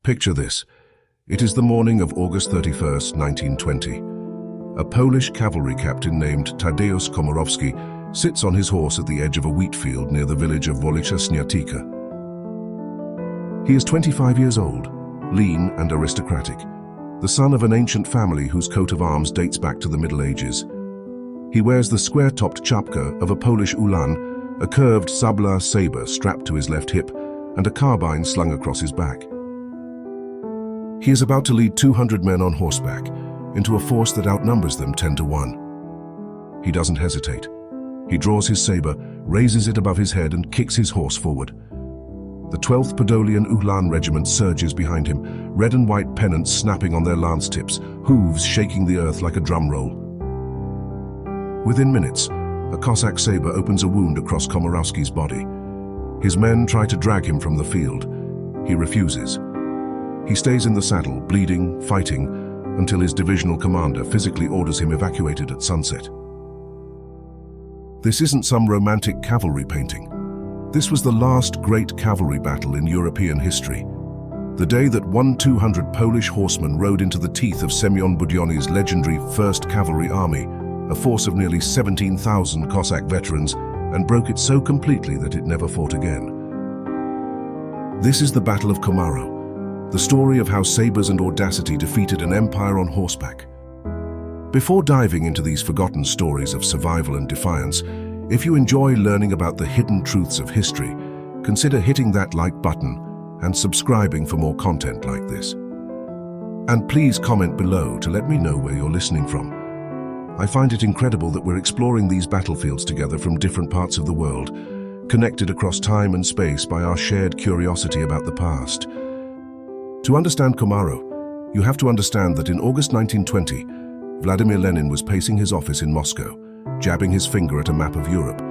Picture this. It is the morning of August 31st, 1920. A Polish cavalry captain named Tadeusz Komorowski sits on his horse at the edge of a wheat field near the village of Wolicha Śniatyka. He is 25 years old, lean and aristocratic, the son of an ancient family whose coat of arms dates back to the Middle Ages. He wears the square-topped czapka of a Polish ulan, a curved sabla saber strapped to his left hip, and a carbine slung across his back. He is about to lead 200 men on horseback into a force that outnumbers them 10 to 1. He doesn't hesitate. He draws his saber, raises it above his head and kicks his horse forward. The 12th Podolian Uhlan regiment surges behind him, red and white pennants snapping on their lance tips, hooves shaking the earth like a drum roll. Within minutes, a Cossack saber opens a wound across Komorowski's body. His men try to drag him from the field. He refuses. He stays in the saddle, bleeding, fighting, until his divisional commander physically orders him evacuated at sunset. This isn't some romantic cavalry painting. This was the last great cavalry battle in European history. The day that 200 Polish horsemen rode into the teeth of Semyon Budyonny's legendary 1st Cavalry Army, a force of nearly 17,000 Cossack veterans, and broke it so completely that it never fought again. This is the Battle of Komarów, the story of how sabers and audacity defeated an empire on horseback. Before diving into these forgotten stories of survival and defiance, if you enjoy learning about the hidden truths of history, consider hitting that like button and subscribing for more content like this. And please comment below to let me know where you're listening from. I find it incredible that we're exploring these battlefields together from different parts of the world, connected across time and space by our shared curiosity about the past. To understand Komarów, you have to understand that in August 1920, Vladimir Lenin was pacing his office in Moscow, jabbing his finger at a map of Europe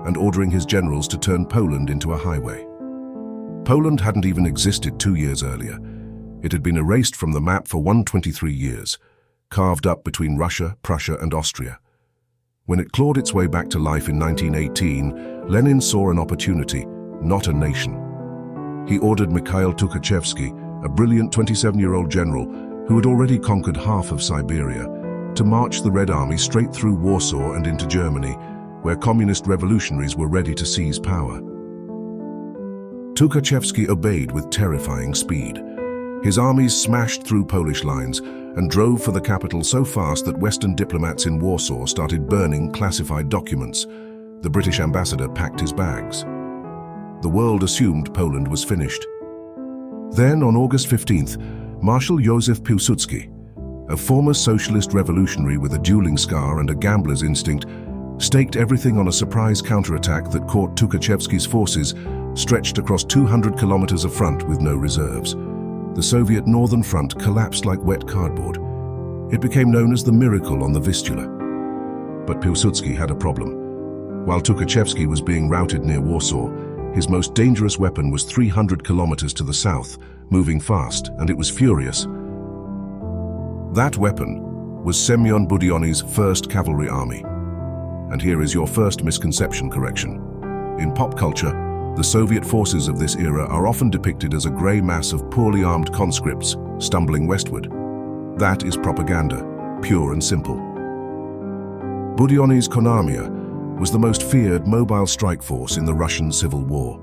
and ordering his generals to turn Poland into a highway. Poland hadn't even existed 2 years earlier. It had been erased from the map for 123 years, carved up between Russia, Prussia and Austria. When it clawed its way back to life in 1918, Lenin saw an opportunity, not a nation. He ordered Mikhail Tukhachevsky, a brilliant 27-year-old general who had already conquered half of Siberia, to march the Red Army straight through Warsaw and into Germany, where communist revolutionaries were ready to seize power. Tukhachevsky obeyed with terrifying speed. His armies smashed through Polish lines and drove for the capital so fast that Western diplomats in Warsaw started burning classified documents. The British ambassador packed his bags. The world assumed Poland was finished. Then, on August 15th, Marshal Józef Piłsudski, a former socialist revolutionary with a dueling scar and a gambler's instinct, staked everything on a surprise counterattack that caught Tukhachevsky's forces stretched across 200 kilometers of front with no reserves. The Soviet northern front collapsed like wet cardboard. It became known as the Miracle on the Vistula. But Piłsudski had a problem. While Tukhachevsky was being routed near Warsaw, his most dangerous weapon was 300 kilometers to the south, moving fast, and it was furious. That weapon was Semyon Budyonny's 1st Cavalry Army. And here is your first misconception correction. In pop culture, the Soviet forces of this era are often depicted as a grey mass of poorly armed conscripts stumbling westward. That is propaganda, pure and simple. Budyonny's Konarmia was the most feared mobile strike force in the Russian Civil War.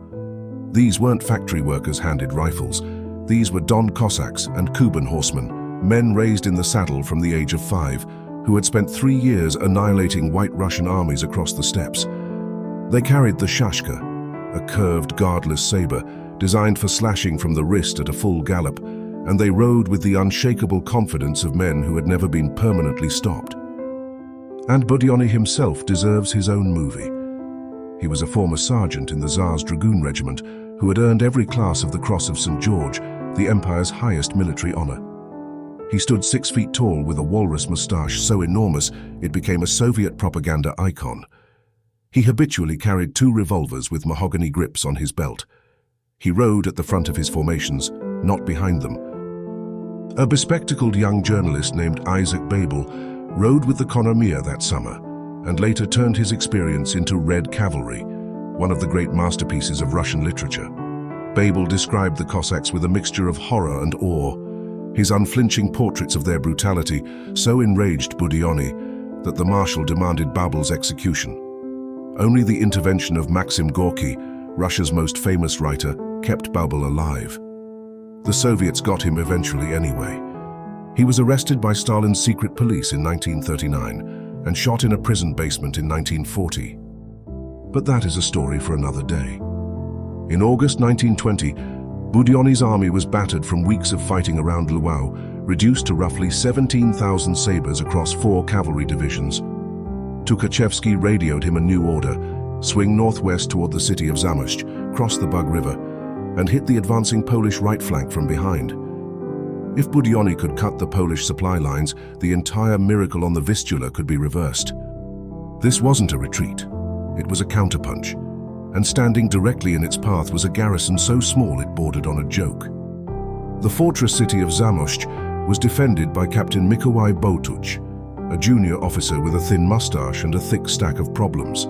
These weren't factory workers handed rifles. These were Don Cossacks and Kuban horsemen, men raised in the saddle from the age of 5, who had spent 3 years annihilating White Russian armies across the steppes. They carried the shashka, a curved, guardless saber designed for slashing from the wrist at a full gallop, and they rode with the unshakable confidence of men who had never been permanently stopped. And Budyonny himself deserves his own movie. He was a former sergeant in the Tsar's Dragoon Regiment who had earned every class of the Cross of St. George, the Empire's highest military honor. He stood 6 feet tall with a walrus moustache so enormous it became a Soviet propaganda icon. He habitually carried 2 revolvers with mahogany grips on his belt. He rode at the front of his formations, not behind them. A bespectacled young journalist named Isaac Babel rode with the Konarmia that summer, and later turned his experience into Red Cavalry, one of the great masterpieces of Russian literature. Babel described the Cossacks with a mixture of horror and awe. His unflinching portraits of their brutality so enraged Budyonny that the marshal demanded Babel's execution. Only the intervention of Maxim Gorky, Russia's most famous writer, kept Babel alive. The Soviets got him eventually anyway. He was arrested by Stalin's secret police in 1939 and shot in a prison basement in 1940. But that is a story for another day. In August 1920, Budyonny's army was battered from weeks of fighting around Lwów, reduced to roughly 17,000 sabres across 4 cavalry divisions. Tukhachevsky radioed him a new order: swing northwest toward the city of Zamość, cross the Bug River, and hit the advancing Polish right flank from behind. If Budyonny could cut the Polish supply lines, the entire miracle on the Vistula could be reversed. This wasn't a retreat. It was a counterpunch, and standing directly in its path was a garrison so small it bordered on a joke. The fortress city of Zamość was defended by Captain Mikołaj Botuch, a junior officer with a thin mustache and a thick stack of problems.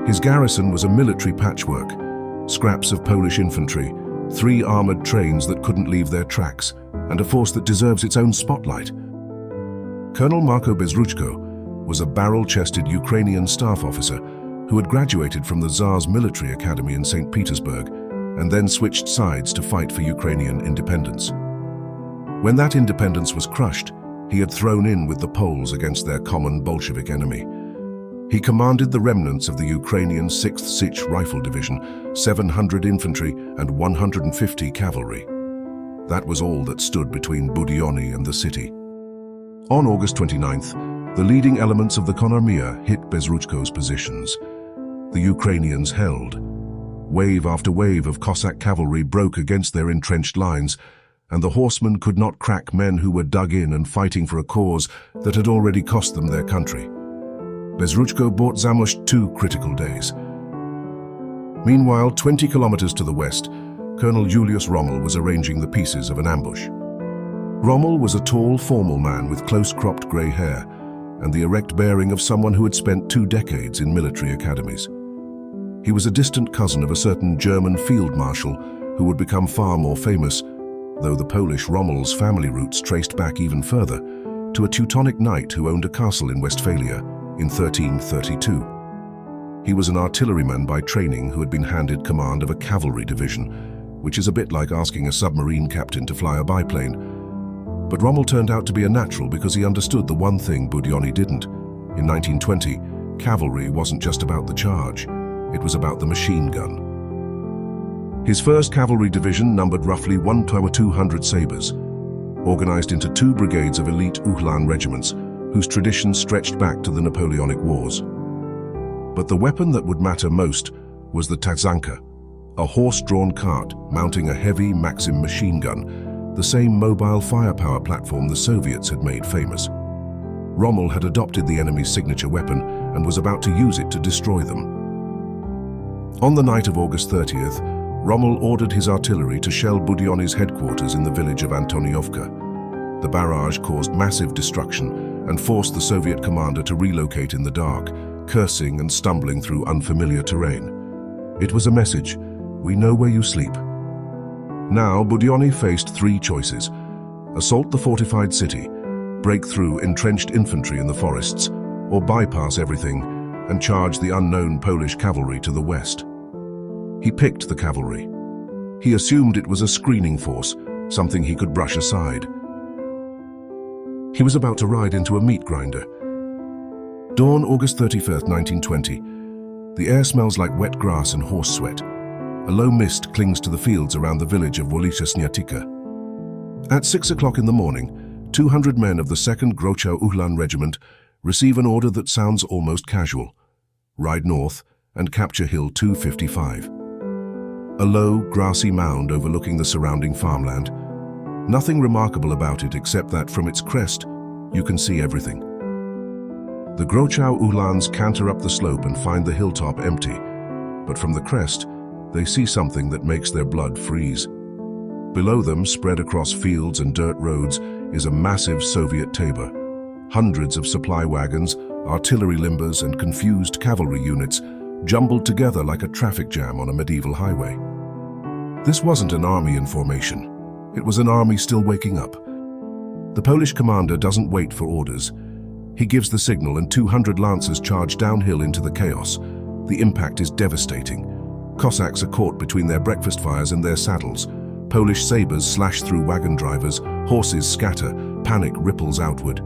His garrison was a military patchwork: scraps of Polish infantry, 3 armored trains that couldn't leave their tracks, and a force that deserves its own spotlight. Colonel Marko Bezruchko was a barrel-chested Ukrainian staff officer who had graduated from the Tsar's military academy in St. Petersburg and then switched sides to fight for Ukrainian independence. When that independence was crushed, he had thrown in with the Poles against their common Bolshevik enemy. He commanded the remnants of the Ukrainian 6th Sich Rifle Division, 700 infantry and 150 cavalry. That was all that stood between Budyonny and the city. On August 29th, the leading elements of the Konarmia hit Bezruchko's positions. The Ukrainians held. Wave after wave of Cossack cavalry broke against their entrenched lines, and the horsemen could not crack men who were dug in and fighting for a cause that had already cost them their country. Bezruchko bought Zamość 2 critical days. Meanwhile, 20 kilometers to the west, Colonel Julius Rommel was arranging the pieces of an ambush. Rommel was a tall, formal man with close-cropped grey hair and the erect bearing of someone who had spent 2 decades in military academies. He was a distant cousin of a certain German field marshal who would become far more famous, though the Polish Rommel's family roots traced back even further, to a Teutonic knight who owned a castle in Westphalia in 1332. He was an artilleryman by training who had been handed command of a cavalry division, which is a bit like asking a submarine captain to fly a biplane. But Rommel turned out to be a natural because he understood the one thing Budyonny didn't. In 1920, cavalry wasn't just about the charge, it was about the machine gun. His 1st Cavalry Division numbered roughly 1,200 sabres, organized into 2 brigades of elite Uhlan regiments, whose traditions stretched back to the Napoleonic Wars. But the weapon that would matter most was the taczanka, a horse-drawn cart mounting a heavy Maxim machine gun, the same mobile firepower platform the Soviets had made famous. Rommel had adopted the enemy's signature weapon and was about to use it to destroy them. On the night of August 30th, Rommel ordered his artillery to shell Budyonny's headquarters in the village of Antoniovka. The barrage caused massive destruction and forced the Soviet commander to relocate in the dark, cursing and stumbling through unfamiliar terrain. It was a message: we know where you sleep. Now Budyonny faced 3 choices: assault the fortified city, break through entrenched infantry in the forests, or bypass everything and charge the unknown Polish cavalry to the west. He picked the cavalry. He assumed it was a screening force, something he could brush aside. He was about to ride into a meat grinder. Dawn, August 31st, 1920. The air smells like wet grass and horse sweat. A low mist clings to the fields around the village of Wolicha Sniatyka. At 6 o'clock in the morning, 200 men of the 2nd Grochow Uhlan Regiment receive an order that sounds almost casual: ride north and capture Hill 255. A low, grassy mound overlooking the surrounding farmland. Nothing remarkable about it except that from its crest, you can see everything. The Grochow Uhlans canter up the slope and find the hilltop empty, but from the crest, they see something that makes their blood freeze. Below them, spread across fields and dirt roads, is a massive Soviet tabor. Hundreds of supply wagons, artillery limbers, and confused cavalry units jumbled together like a traffic jam on a medieval highway. This wasn't an army in formation. It was an army still waking up. The Polish commander doesn't wait for orders. He gives the signal and 200 lancers charge downhill into the chaos. The impact is devastating. Cossacks are caught between their breakfast fires and their saddles. Polish sabers slash through wagon drivers, horses scatter, panic ripples outward.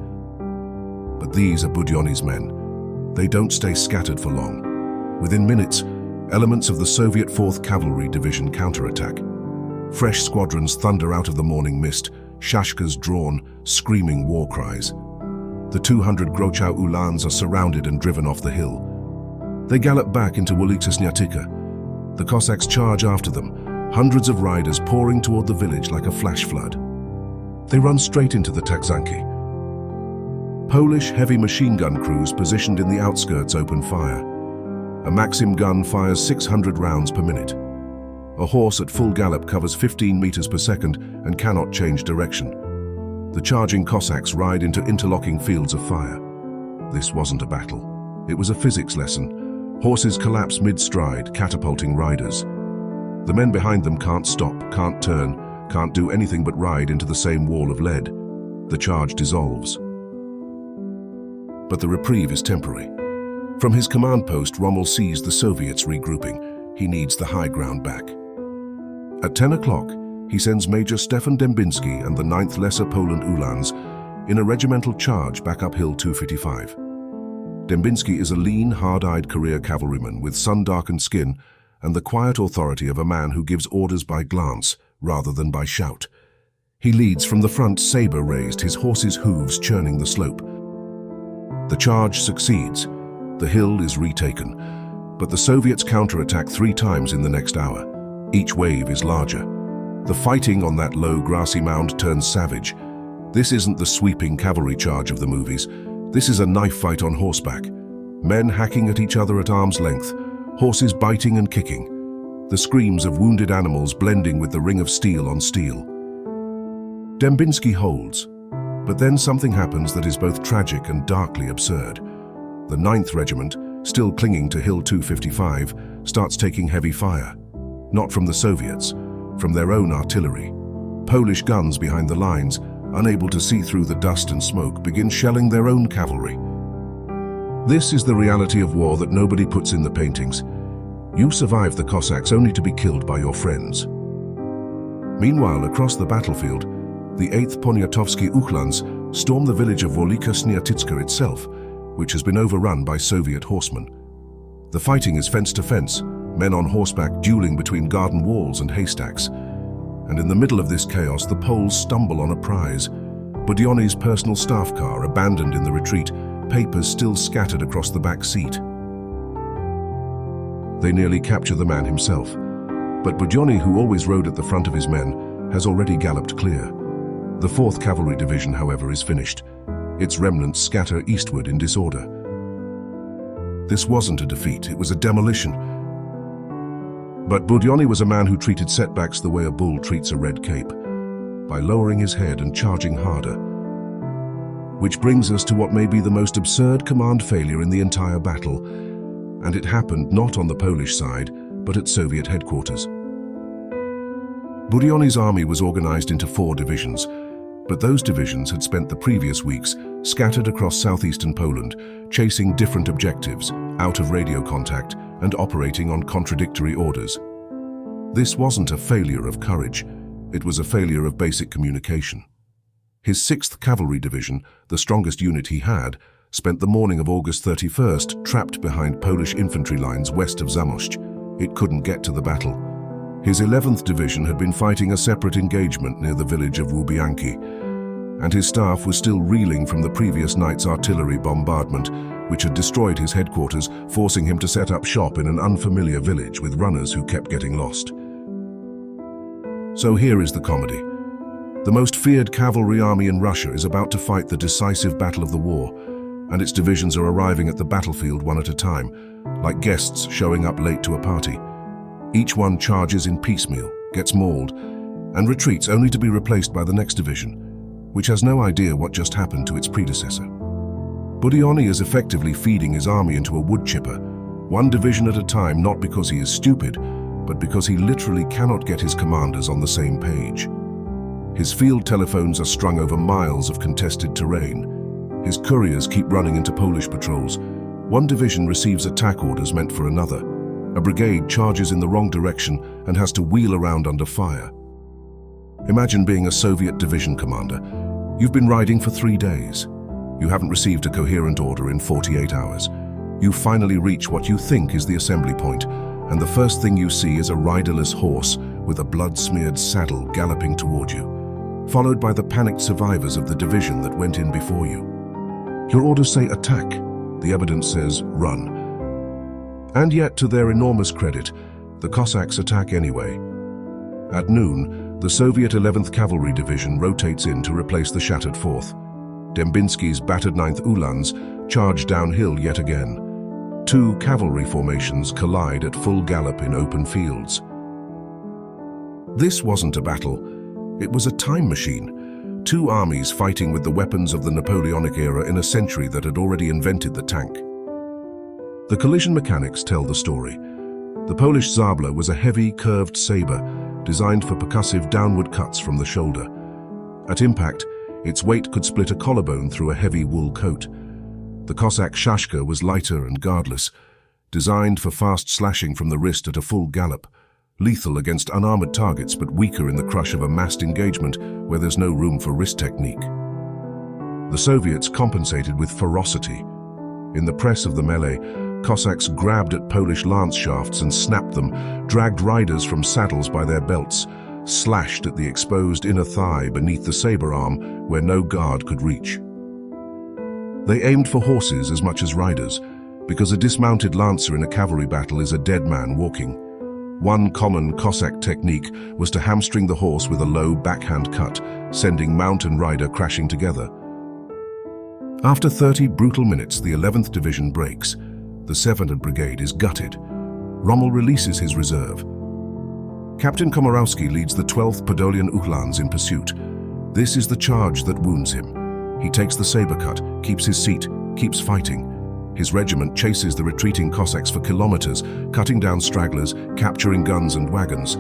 But these are Budyonny's men. They don't stay scattered for long. Within minutes, elements of the Soviet 4th Cavalry Division counterattack. Fresh squadrons thunder out of the morning mist, shashkas drawn, screaming war cries. The 200 Grochow Uhlans are surrounded and driven off the hill. They gallop back into Ulica Sniatyka. The Cossacks charge after them, hundreds of riders pouring toward the village like a flash flood. They run straight into the taczanki. Polish heavy machine gun crews positioned in the outskirts open fire. A Maxim gun fires 600 rounds per minute. A horse at full gallop covers 15 meters per second and cannot change direction. The charging Cossacks ride into interlocking fields of fire. This wasn't a battle. It was a physics lesson. Horses collapse mid-stride, catapulting riders. The men behind them can't stop, can't turn, can't do anything but ride into the same wall of lead. The charge dissolves. But the reprieve is temporary. From his command post, Rommel sees the Soviets regrouping. He needs the high ground back. At 10 o'clock, he sends Major Stefan Dębinski and the 9th Lesser Poland Uhlans in a regimental charge back up Hill 255. Dębinski is a lean, hard-eyed career cavalryman with sun-darkened skin and the quiet authority of a man who gives orders by glance rather than by shout. He leads from the front, saber raised, his horse's hooves churning the slope. The charge succeeds. The hill is retaken, but the Soviets counterattack 3 times in the next hour. Each wave is larger. The fighting on that low, grassy mound turns savage. This isn't the sweeping cavalry charge of the movies. This is a knife fight on horseback. Men hacking at each other at arm's length, horses biting and kicking. The screams of wounded animals blending with the ring of steel on steel. Dębinski holds, but then something happens that is both tragic and darkly absurd. The 9th Regiment, still clinging to Hill 255, starts taking heavy fire. Not from the Soviets, from their own artillery. Polish guns behind the lines, unable to see through the dust and smoke, begin shelling their own cavalry. This is the reality of war that nobody puts in the paintings. You survive the Cossacks only to be killed by your friends. Meanwhile, across the battlefield, the 8th Poniatowski Uhlans storm the village of Ulica Sniatyka itself, which has been overrun by Soviet horsemen. The fighting is fence to fence, men on horseback dueling between garden walls and haystacks. And in the middle of this chaos, the Poles stumble on a prize. Budyonny's personal staff car, abandoned in the retreat, papers still scattered across the back seat. They nearly capture the man himself. But Budyonny, who always rode at the front of his men, has already galloped clear. The 4th Cavalry Division, however, is finished. Its remnants scatter eastward in disorder. This wasn't a defeat, it was a demolition. But Budyonny was a man who treated setbacks the way a bull treats a red cape, by lowering his head and charging harder. Which brings us to what may be the most absurd command failure in the entire battle, and it happened not on the Polish side, but at Soviet headquarters. Budyonny's army was organized into 4 divisions, but those divisions had spent the previous weeks scattered across southeastern Poland, chasing different objectives, out of radio contact, and operating on contradictory orders. This wasn't a failure of courage, it was a failure of basic communication. His 6th Cavalry Division, the strongest unit he had, spent the morning of August 31st trapped behind Polish infantry lines west of Zamość. It couldn't get to the battle. His 11th Division had been fighting a separate engagement near the village of Łubianki, and his staff was still reeling from the previous night's artillery bombardment, which had destroyed his headquarters, forcing him to set up shop in an unfamiliar village with runners who kept getting lost. So here is the comedy. The most feared cavalry army in Russia is about to fight the decisive battle of the war, and its divisions are arriving at the battlefield one at a time, like guests showing up late to a party. Each one charges in piecemeal, gets mauled, and retreats only to be replaced by the next division, which has no idea what just happened to its predecessor. Budyonny is effectively feeding his army into a wood chipper, one division at a time, not because he is stupid, but because he literally cannot get his commanders on the same page. His field telephones are strung over miles of contested terrain. His couriers keep running into Polish patrols. One division receives attack orders meant for another. A brigade charges in the wrong direction and has to wheel around under fire. Imagine being a Soviet division commander. You've been riding for 3 days. You haven't received a coherent order in 48 hours. You finally reach what you think is the assembly point, and the first thing you see is a riderless horse with a blood-smeared saddle galloping toward you, followed by the panicked survivors of the division that went in before you. Your orders say attack. The evidence says run. And yet, to their enormous credit, the Cossacks attack anyway. At noon, the Soviet 11th Cavalry Division rotates in to replace the shattered 4th. Dembinski's battered 9th Uhlans charge downhill yet again. 2 cavalry formations collide at full gallop in open fields. This wasn't a battle. It was a time machine. 2 armies fighting with the weapons of the Napoleonic era in a century that had already invented the tank. The collision mechanics tell the story. The Polish Zabla was a heavy, curved saber designed for percussive downward cuts from the shoulder. At impact, its weight could split a collarbone through a heavy wool coat. The Cossack shashka was lighter and guardless, designed for fast slashing from the wrist at a full gallop, lethal against unarmored targets but weaker in the crush of a massed engagement where there's no room for wrist technique. The Soviets compensated with ferocity. In the press of the melee, Cossacks grabbed at Polish lance shafts and snapped them, dragged riders from saddles by their belts, slashed at the exposed inner thigh beneath the saber arm where no guard could reach. They aimed for horses as much as riders, because a dismounted lancer in a cavalry battle is a dead man walking. One common Cossack technique was to hamstring the horse with a low backhand cut, sending mount and rider crashing together. After 30 brutal minutes, the 11th Division breaks. The 7th Brigade is gutted. Rommel releases his reserve. Captain Komorowski leads the 12th Podolian Uhlans in pursuit. This is the charge that wounds him. He takes the saber cut, keeps his seat, keeps fighting. His regiment chases the retreating Cossacks for kilometers, cutting down stragglers, capturing guns and wagons.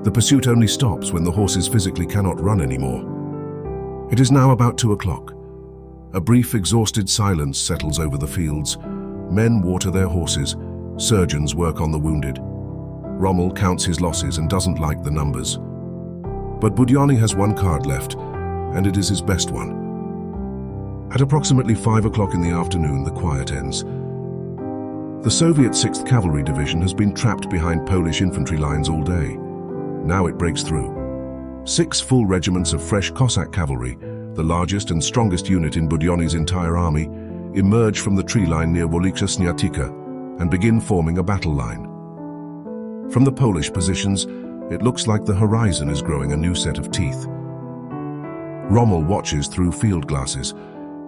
The pursuit only stops when the horses physically cannot run anymore. It is now about 2 o'clock. A brief, exhausted silence settles over the fields. Men water their horses. Surgeons work on the wounded. Rommel counts his losses and doesn't like the numbers. But Budyonny has one card left, and it is his best one. At approximately 5 o'clock in the afternoon, the quiet ends. The Soviet 6th Cavalry Division has been trapped behind Polish infantry lines all day. Now it breaks through. 6 full regiments of fresh Cossack cavalry, the largest and strongest unit in Budyonny's entire army, emerge from the tree line near Wolicza Sniatyka and begin forming a battle line. From the Polish positions, it looks like the horizon is growing a new set of teeth. Rommel watches through field glasses.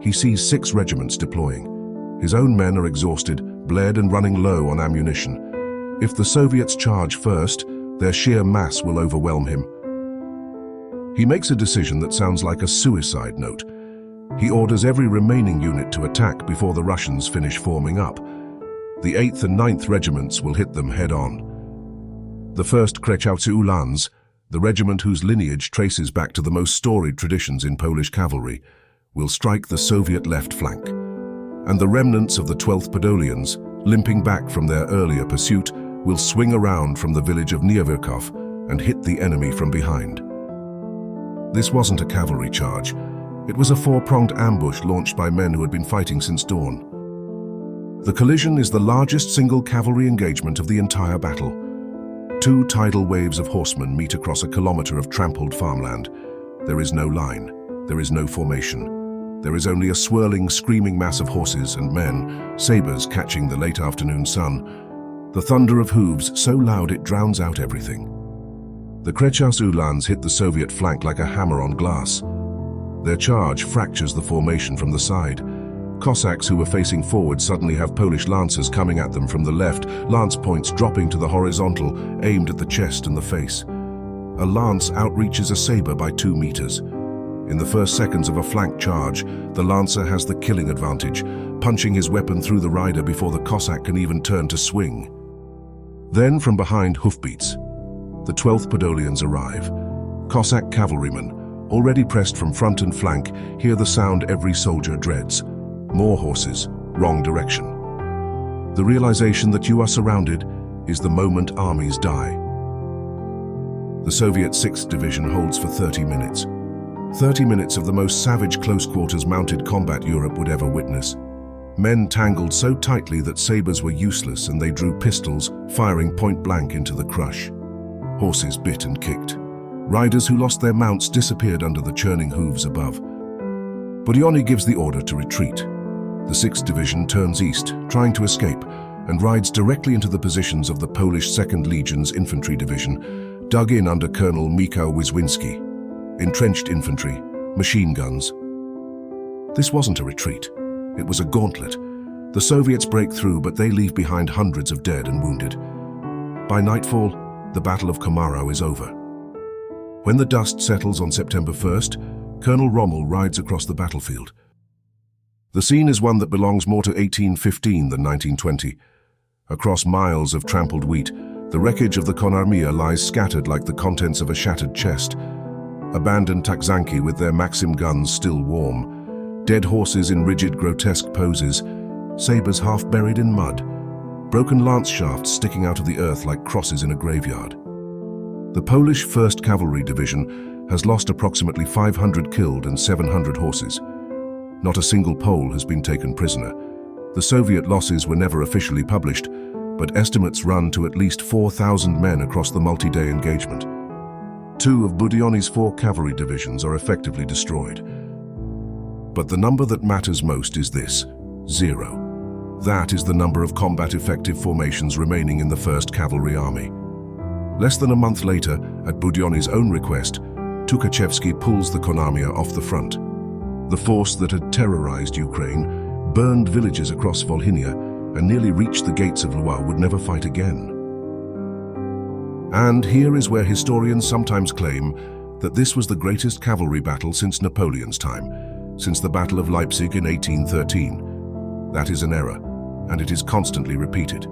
He sees 6 regiments deploying. His own men are exhausted, bled and running low on ammunition. If the Soviets charge first, their sheer mass will overwhelm him. He makes a decision that sounds like a suicide note. He orders every remaining unit to attack before the Russians finish forming up. The 8th and 9th regiments will hit them head-on. The 1st Krechowcy Uhlans, the regiment whose lineage traces back to the most storied traditions in Polish cavalry, will strike the Soviet left flank. And the remnants of the 12th Podolians, limping back from their earlier pursuit, will swing around from the village of Niewiarków and hit the enemy from behind. This wasn't a cavalry charge. It was a 4-pronged ambush launched by men who had been fighting since dawn. The collision is the largest single cavalry engagement of the entire battle. 2 tidal waves of horsemen meet across a kilometer of trampled farmland. There is no line. There is no formation. There is only a swirling, screaming mass of horses and men, sabers catching the late afternoon sun. The thunder of hooves so loud it drowns out everything. The Krechowcy Uhlans hit the Soviet flank like a hammer on glass. Their charge fractures the formation from the side. Cossacks who were facing forward suddenly have Polish lancers coming at them from the left, lance points dropping to the horizontal, aimed at the chest and the face. A lance outreaches a saber by 2 meters. In the first seconds of a flank charge, the lancer has the killing advantage, punching his weapon through the rider before the Cossack can even turn to swing. Then, from behind hoofbeats, the 12th Podolians arrive. Cossack cavalrymen, already pressed from front and flank, hear the sound every soldier dreads. More horses, wrong direction. The realization that you are surrounded is the moment armies die. The Soviet 6th Division holds for 30 minutes. 30 minutes of the most savage close-quarters mounted combat Europe would ever witness. Men tangled so tightly that sabers were useless, and they drew pistols, firing point-blank into the crush. Horses bit and kicked. Riders who lost their mounts disappeared under the churning hooves above. Budyonny gives the order to retreat. The 6th Division turns east, trying to escape, and rides directly into the positions of the Polish 2nd Legion's infantry division, dug in under Colonel Michał Wyszynski. Entrenched infantry, machine guns. This wasn't a retreat. It was a gauntlet. The Soviets break through, but they leave behind hundreds of dead and wounded. By nightfall, the Battle of Komarów is over. When the dust settles on September 1st, Colonel Rommel rides across the battlefield. The scene is one that belongs more to 1815 than 1920. Across miles of trampled wheat, the wreckage of the Konarmia lies scattered like the contents of a shattered chest. Abandoned taczanki with their Maxim guns still warm. Dead horses in rigid, grotesque poses. Sabers half buried in mud. Broken lance shafts sticking out of the earth like crosses in a graveyard. The Polish 1st Cavalry Division has lost approximately 500 killed and 700 horses. Not a single Pole has been taken prisoner. The Soviet losses were never officially published, but estimates run to at least 4,000 men across the multi-day engagement. 2 of Budyonny's 4 cavalry divisions are effectively destroyed. But the number that matters most is this: 0. That is the number of combat-effective formations remaining in the 1st Cavalry Army. Less than a month later, at Budyonny's own request, Tukhachevsky pulls the Konarmia off the front. The force that had terrorized Ukraine, burned villages across Volhynia, and nearly reached the gates of Lwow would never fight again. And here is where historians sometimes claim that this was the greatest cavalry battle since Napoleon's time, since the Battle of Leipzig in 1813. That is an error, and it is constantly repeated.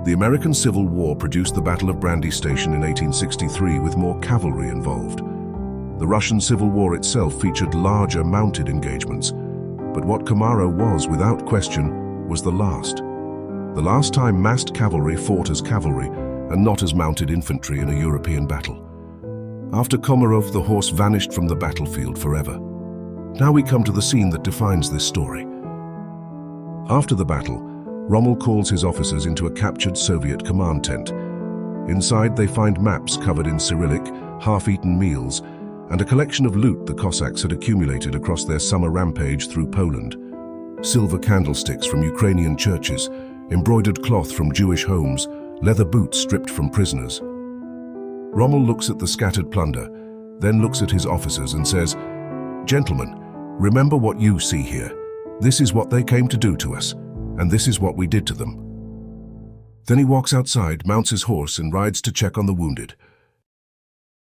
The American Civil War produced the Battle of Brandy Station in 1863 with more cavalry involved. The Russian Civil War itself featured larger mounted engagements, but what Komarów was, without question, was the last time massed cavalry fought as cavalry and not as mounted infantry in a European battle. After Komarów, the horse vanished from the battlefield forever. Now we come to the scene that defines this story. After the battle, Rommel calls his officers into a captured Soviet command tent. Inside they find maps covered in Cyrillic, half-eaten meals, and a collection of loot the Cossacks had accumulated across their summer rampage through Poland. Silver candlesticks from Ukrainian churches, embroidered cloth from Jewish homes, leather boots stripped from prisoners. Rommel looks at the scattered plunder, then looks at his officers and says, "Gentlemen, remember what you see here. This is what they came to do to us, and this is what we did to them." Then he walks outside, mounts his horse, and rides to check on the wounded.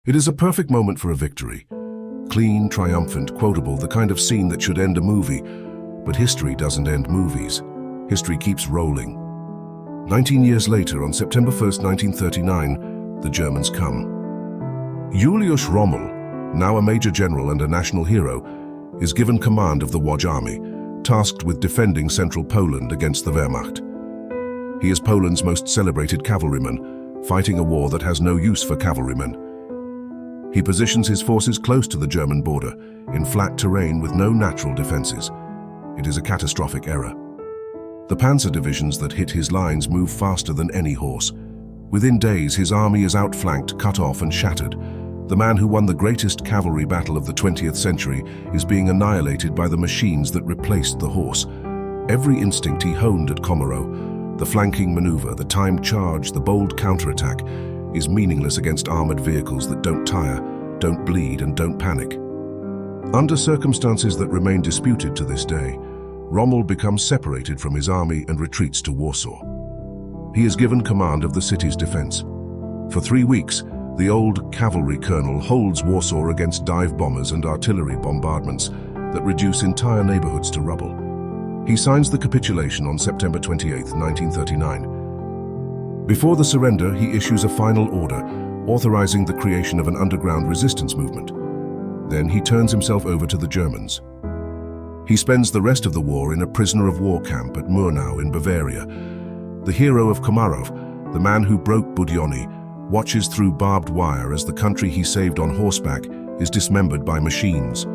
It is a perfect moment for a victory. Clean, triumphant, quotable, the kind of scene that should end a movie. But history doesn't end movies. History keeps rolling. 19 years later, on September 1st, 1939, the Germans come. Juliusz Rommel, now a major general and a national hero, is given command of the Łódź Army, tasked with defending central Poland against the Wehrmacht. He is Poland's most celebrated cavalryman, fighting a war that has no use for cavalrymen. He positions his forces close to the German border, in flat terrain with no natural defenses. It is a catastrophic error. The panzer divisions that hit his lines move faster than any horse. Within days, his army is outflanked, cut off, and shattered. The man who won the greatest cavalry battle of the 20th century is being annihilated by the machines that replaced the horse. Every instinct he honed at Komarów, the flanking maneuver, the timed charge, the bold counterattack, is meaningless against armored vehicles that don't tire, don't bleed, and don't panic. Under circumstances that remain disputed to this day, Rommel becomes separated from his army and retreats to Warsaw. He is given command of the city's defense. For 3 weeks, the old cavalry colonel holds Warsaw against dive bombers and artillery bombardments that reduce entire neighborhoods to rubble. He signs the capitulation on September 28, 1939. Before the surrender, he issues a final order, authorizing the creation of an underground resistance movement. Then he turns himself over to the Germans. He spends the rest of the war in a prisoner of war camp at Murnau in Bavaria. The hero of Komarów, the man who broke Budyonny, watches through barbed wire as the country he saved on horseback is dismembered by machines.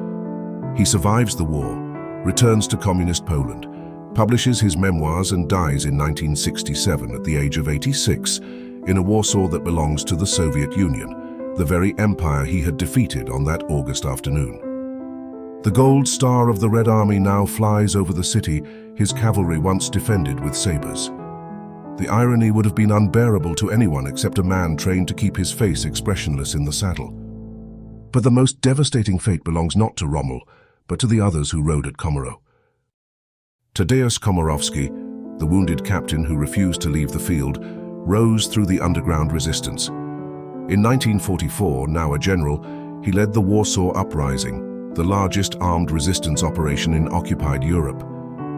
He survives the war, returns to communist Poland, publishes his memoirs and dies in 1967 at the age of 86 in a Warsaw that belongs to the Soviet Union, the very empire he had defeated on that August afternoon. The gold star of the Red Army now flies over the city his cavalry once defended with sabers. The irony would have been unbearable to anyone except a man trained to keep his face expressionless in the saddle. But the most devastating fate belongs not to Rommel, but to the others who rode at Komarów. Tadeusz Komorowski, the wounded captain who refused to leave the field, rose through the underground resistance. In 1944, now a general, he led the Warsaw Uprising, the largest armed resistance operation in occupied Europe.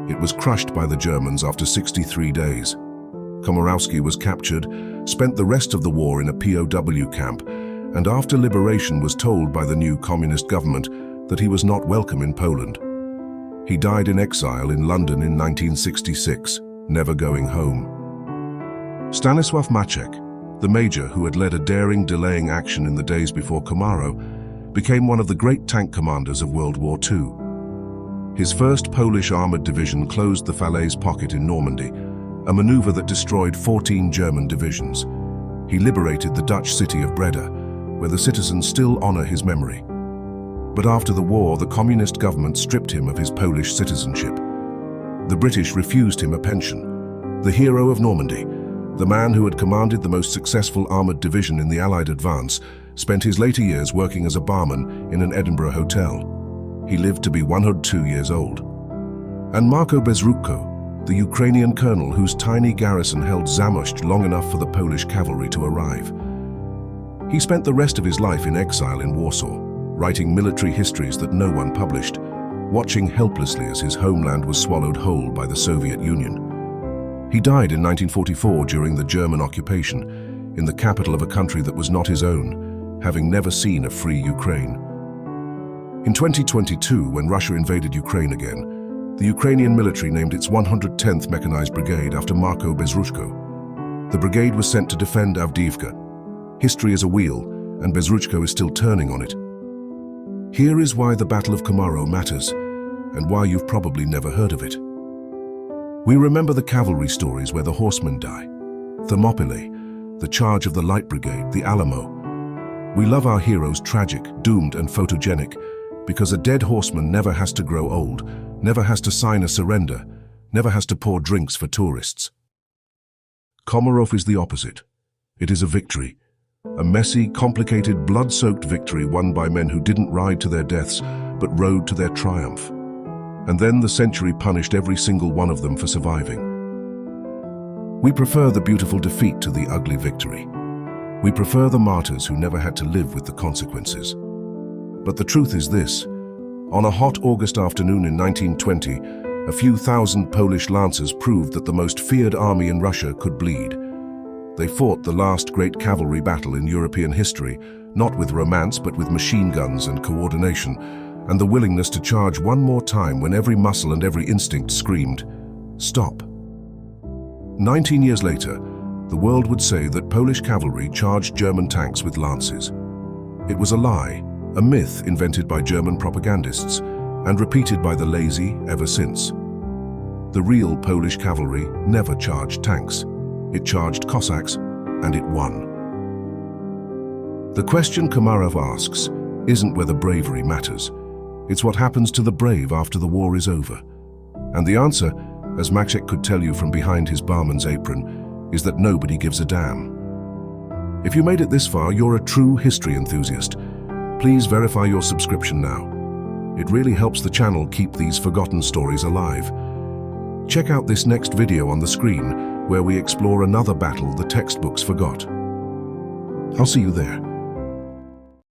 It was crushed by the Germans after 63 days. Komorowski was captured, spent the rest of the war in a POW camp, and after liberation was told by the new communist government that he was not welcome in Poland. He died in exile in London in 1966, never going home. Stanisław Maciek, the major who had led a daring delaying action in the days before Komarów, became one of the great tank commanders of World War II. His first Polish armored division closed the Falaise pocket in Normandy, a maneuver that destroyed 14 German divisions. He liberated the Dutch city of Breda, where the citizens still honor his memory. But after the war, the communist government stripped him of his Polish citizenship. The British refused him a pension. The hero of Normandy, the man who had commanded the most successful armored division in the Allied advance, spent his later years working as a barman in an Edinburgh hotel. He lived to be 102 years old. And Marko Bezruchko, the Ukrainian colonel whose tiny garrison held Zamość long enough for the Polish cavalry to arrive. He spent the rest of his life in exile in Warsaw, writing military histories that no one published, watching helplessly as his homeland was swallowed whole by the Soviet Union. He died in 1944 during the German occupation, in the capital of a country that was not his own, having never seen a free Ukraine. In 2022, when Russia invaded Ukraine again, the Ukrainian military named its 110th Mechanized Brigade after Marko Bezruchko. The brigade was sent to defend Avdiivka. History is a wheel, and Bezruchko is still turning on it. Here is why the Battle of Komarów matters, and why you've probably never heard of it. We remember the cavalry stories where the horsemen die, Thermopylae, the charge of the Light Brigade, the Alamo. We love our heroes tragic, doomed, and photogenic, because a dead horseman never has to grow old, never has to sign a surrender, never has to pour drinks for tourists. Komarów is the opposite. It is a victory. A messy, complicated, blood-soaked victory won by men who didn't ride to their deaths, but rode to their triumph. And then the century punished every single one of them for surviving. We prefer the beautiful defeat to the ugly victory. We prefer the martyrs who never had to live with the consequences. But the truth is this. On a hot August afternoon in 1920, a few thousand Polish lancers proved that the most feared army in Russia could bleed. They fought the last great cavalry battle in European history, not with romance but with machine guns and coordination, and the willingness to charge one more time when every muscle and every instinct screamed, "Stop." 19 years later, the world would say that Polish cavalry charged German tanks with lances. It was a lie, a myth invented by German propagandists and repeated by the lazy ever since. The real Polish cavalry never charged tanks. It charged Cossacks, and it won. The question Komarów asks isn't whether bravery matters. It's what happens to the brave after the war is over. And the answer, as Maciek could tell you from behind his barman's apron, is that nobody gives a damn. If you made it this far, you're a true history enthusiast. Please verify your subscription now. It really helps the channel keep these forgotten stories alive. Check out this next video on the screen, where we explore another battle the textbooks forgot. I'll see you there.